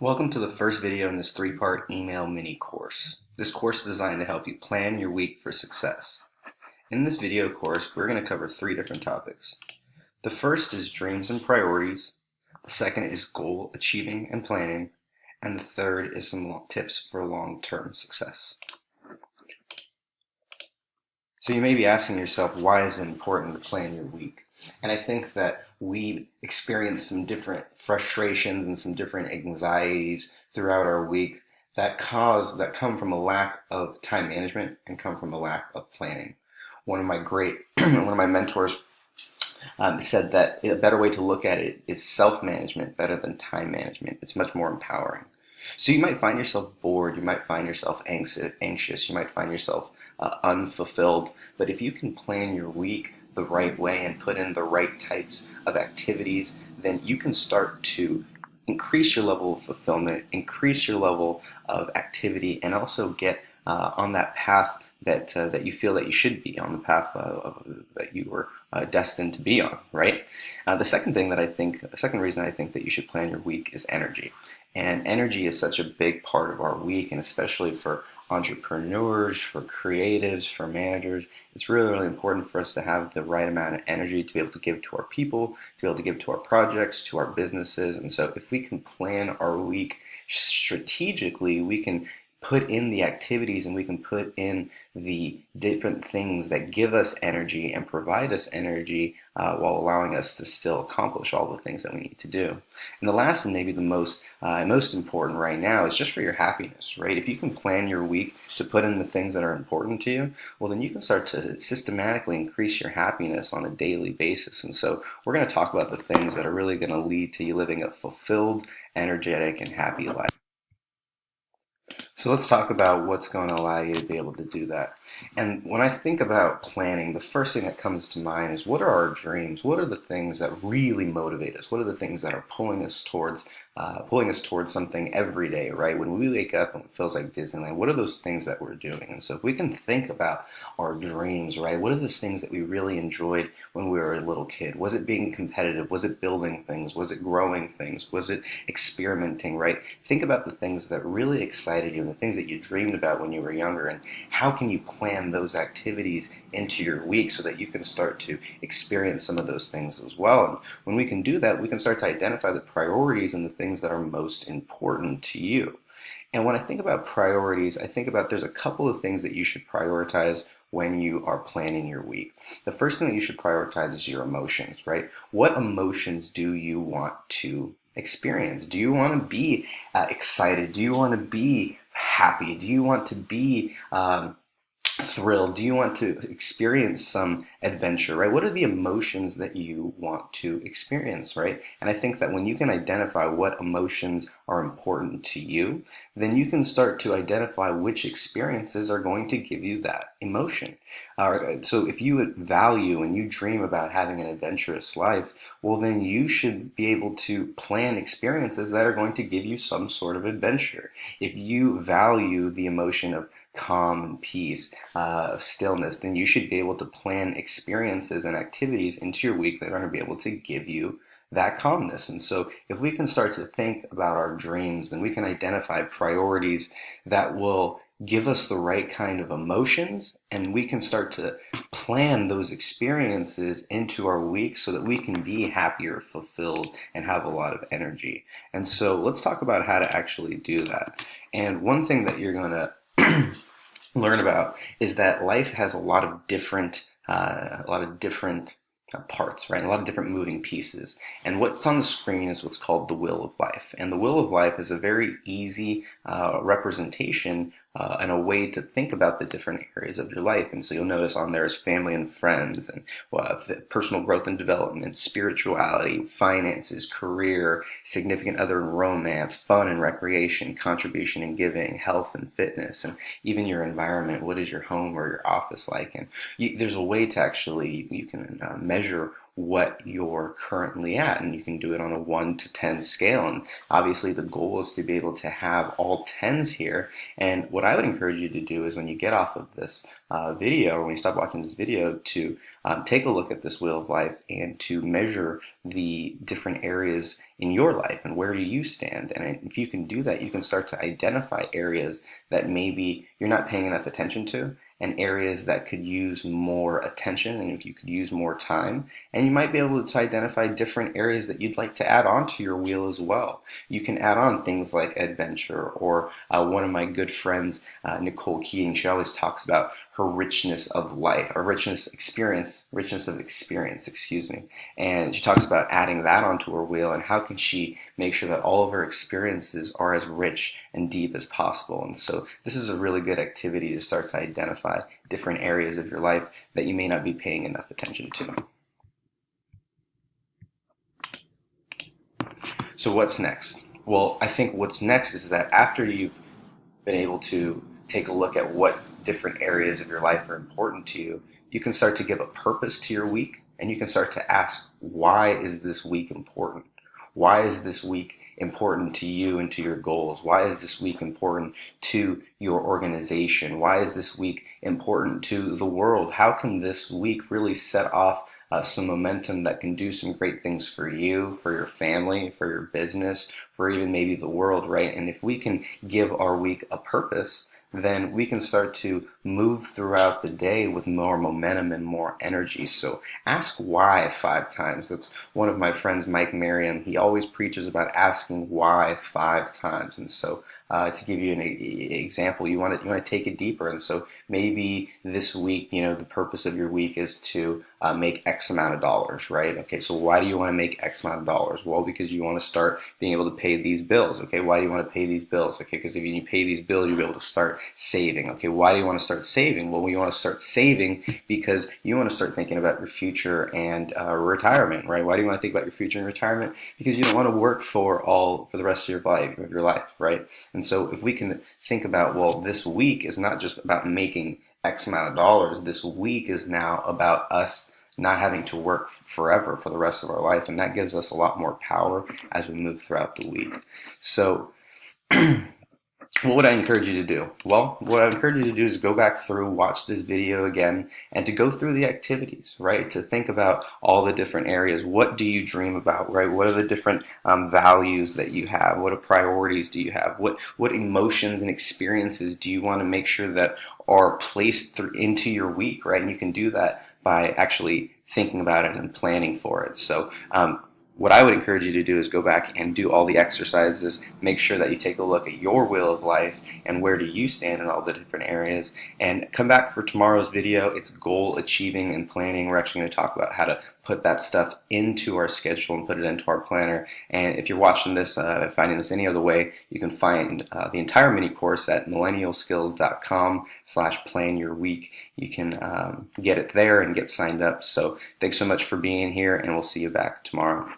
Welcome to the first video in this three-part email mini course. This course is designed to help you plan your week for success. In this video course, we're going to cover three different topics. The first is dreams and priorities. The second is goal achieving and planning. And the third is some tips for long-term success. So you may be asking yourself, why is it important to plan your week? And I think that we experience some different frustrations and some different anxieties throughout our week that come from a lack of time management and come from a lack of planning. One of my one of my mentors said that a better way to look at it is self-management better than time management. It's much more empowering. So you might find yourself bored, you might find yourself anxious, you might find yourself unfulfilled. But if you can plan your week the right way and put in the right types of activities, then you can start to increase your level of fulfillment, increase your level of activity, and also get on that path that you feel that you should be on, the path that you were destined to be on, right? The second reason I think that you should plan your week is energy. And energy is such a big part of our week, and especially for entrepreneurs, for creatives, for managers, it's really, really important for us to have the right amount of energy to be able to give to our people, to be able to give to our projects, to our businesses. And so if we can plan our week strategically, we can put in the activities and we can put in the different things that give us energy and provide us energy while allowing us to still accomplish all the things that we need to do. And the last and maybe the most important right now is just for your happiness, right? If you can plan your week to put in the things that are important to you, well, then you can start to systematically increase your happiness on a daily basis. And so we're going to talk about the things that are really going to lead to you living a fulfilled, energetic, and happy life. So let's talk about what's going to allow you to be able to do that. And when I think about planning, the first thing that comes to mind is, what are our dreams? What are the things that really motivate us? What are the things that are pulling us towards something every day, right? When we wake up and it feels like Disneyland, what are those things that we're doing? And so if we can think about our dreams, right? What are those things that we really enjoyed when we were a little kid? Was it being competitive? Was it building things? Was it growing things? Was it experimenting, right? Think about the things that really excited you and the things that you dreamed about when you were younger, and how can you plan those activities into your week so that you can start to experience some of those things as well. And when we can do that, we can start to identify the priorities and the things that are most important to you. And when I think about priorities, I think about there's a couple of things that you should prioritize when you are planning your week. The first thing that you should prioritize is your emotions, right? What emotions do you want to experience? Do you want to be excited? Do you want to be happy? Do you want to be thrilled? Do you want to experience some adventure, right? What are the emotions that you want to experience, right? And I think that when you can identify what emotions are important to you, then you can start to identify which experiences are going to give you that emotion. So if you value and you dream about having an adventurous life, well, then you should be able to plan experiences that are going to give you some sort of adventure. If you value the emotion of calm and peace, stillness, then you should be able to plan experiences and activities into your week that are going to be able to give you that calmness. And so if we can start to think about our dreams, then we can identify priorities that will give us the right kind of emotions, and we can start to plan those experiences into our week so that we can be happier, fulfilled, and have a lot of energy. And so let's talk about how to actually do that. And one thing that you're going to learn about is that life has a lot of different parts, right? A lot of different moving pieces. And what's on the screen is what's called the wheel of life. And the wheel of life is a very easy representation and a way to think about the different areas of your life. And so you'll notice on there is family and friends, and personal growth and development, spirituality, finances, career, significant other and romance, fun and recreation, contribution and giving, health and fitness, and even your environment. What is your home or your office like? And there's a way to actually, you can measure what you're currently at, and you can do it on a 1 to 10 scale. And obviously the goal is to be able to have all tens here. And what I would encourage you to do is when you get off of this video, or when you stop watching this video, to take a look at this wheel of life and to measure the different areas in your life and where do you stand. And if you can do that, you can start to identify areas that maybe you're not paying enough attention to, and areas that could use more attention, and if you could use more time. And you might be able to identify different areas that you'd like to add on to your wheel as well. You can add on things like adventure, or one of my good friends, Nicole Keating, she always talks about her richness of life, or richness of experience, excuse me. And she talks about adding that onto her wheel, and how can she make sure that all of her experiences are as rich and deep as possible. And so this is a really good activity to start to identify different areas of your life that you may not be paying enough attention to. So what's next? Well, I think what's next is that after you've been able to take a look at what different areas of your life are important to you, you can start to give a purpose to your week, and you can start to ask, why is this week important? Why is this week important to you and to your goals? Why is this week important to your organization? Why is this week important to the world? How can this week really set off some momentum that can do some great things for you, for your family, for your business, for even maybe the world, right? And if we can give our week a purpose, then we can start to move throughout the day with more momentum and more energy. So ask why 5 times. That's one of my friends, Mike Merriam. He always preaches about asking why 5 times. And so to give you an example, you want to take it deeper. And so maybe this week, the purpose of your week is to make X amount of dollars, right? Okay, so why do you want to make X amount of dollars? Well, because you want to start being able to pay these bills. Okay, why do you want to pay these bills? Okay, because if you pay these bills, you'll be able to start saving. Okay, why do you want to start saving? Well, you want to start saving because you want to start thinking about your future and retirement, right? Why do you want to think about your future and retirement? Because you don't want to work for the rest of your life, right? And so if we can think about, well, this week is not just about making X amount of dollars. This week is now about us not having to work forever for the rest of our life, and that gives us a lot more power as we move throughout the week. So what would I encourage you to do? Well, what I encourage you to do is go back through, watch this video again, and to go through the activities, right? To think about all the different areas. What do you dream about, right? What are the different values that you have? What priorities do you have? What emotions and experiences do you want to make sure that are placed into your week, right? And you can do that by actually thinking about it and planning for it. So what I would encourage you to do is go back and do all the exercises. Make sure that you take a look at your wheel of life and where do you stand in all the different areas. And come back for tomorrow's video. It's goal achieving and planning. We're actually going to talk about how to put that stuff into our schedule and put it into our planner. And if you're watching this, finding this any other way, you can find the entire mini course at millennialskills.com/planyourweek. You can get it there and get signed up. So thanks so much for being here, and we'll see you back tomorrow.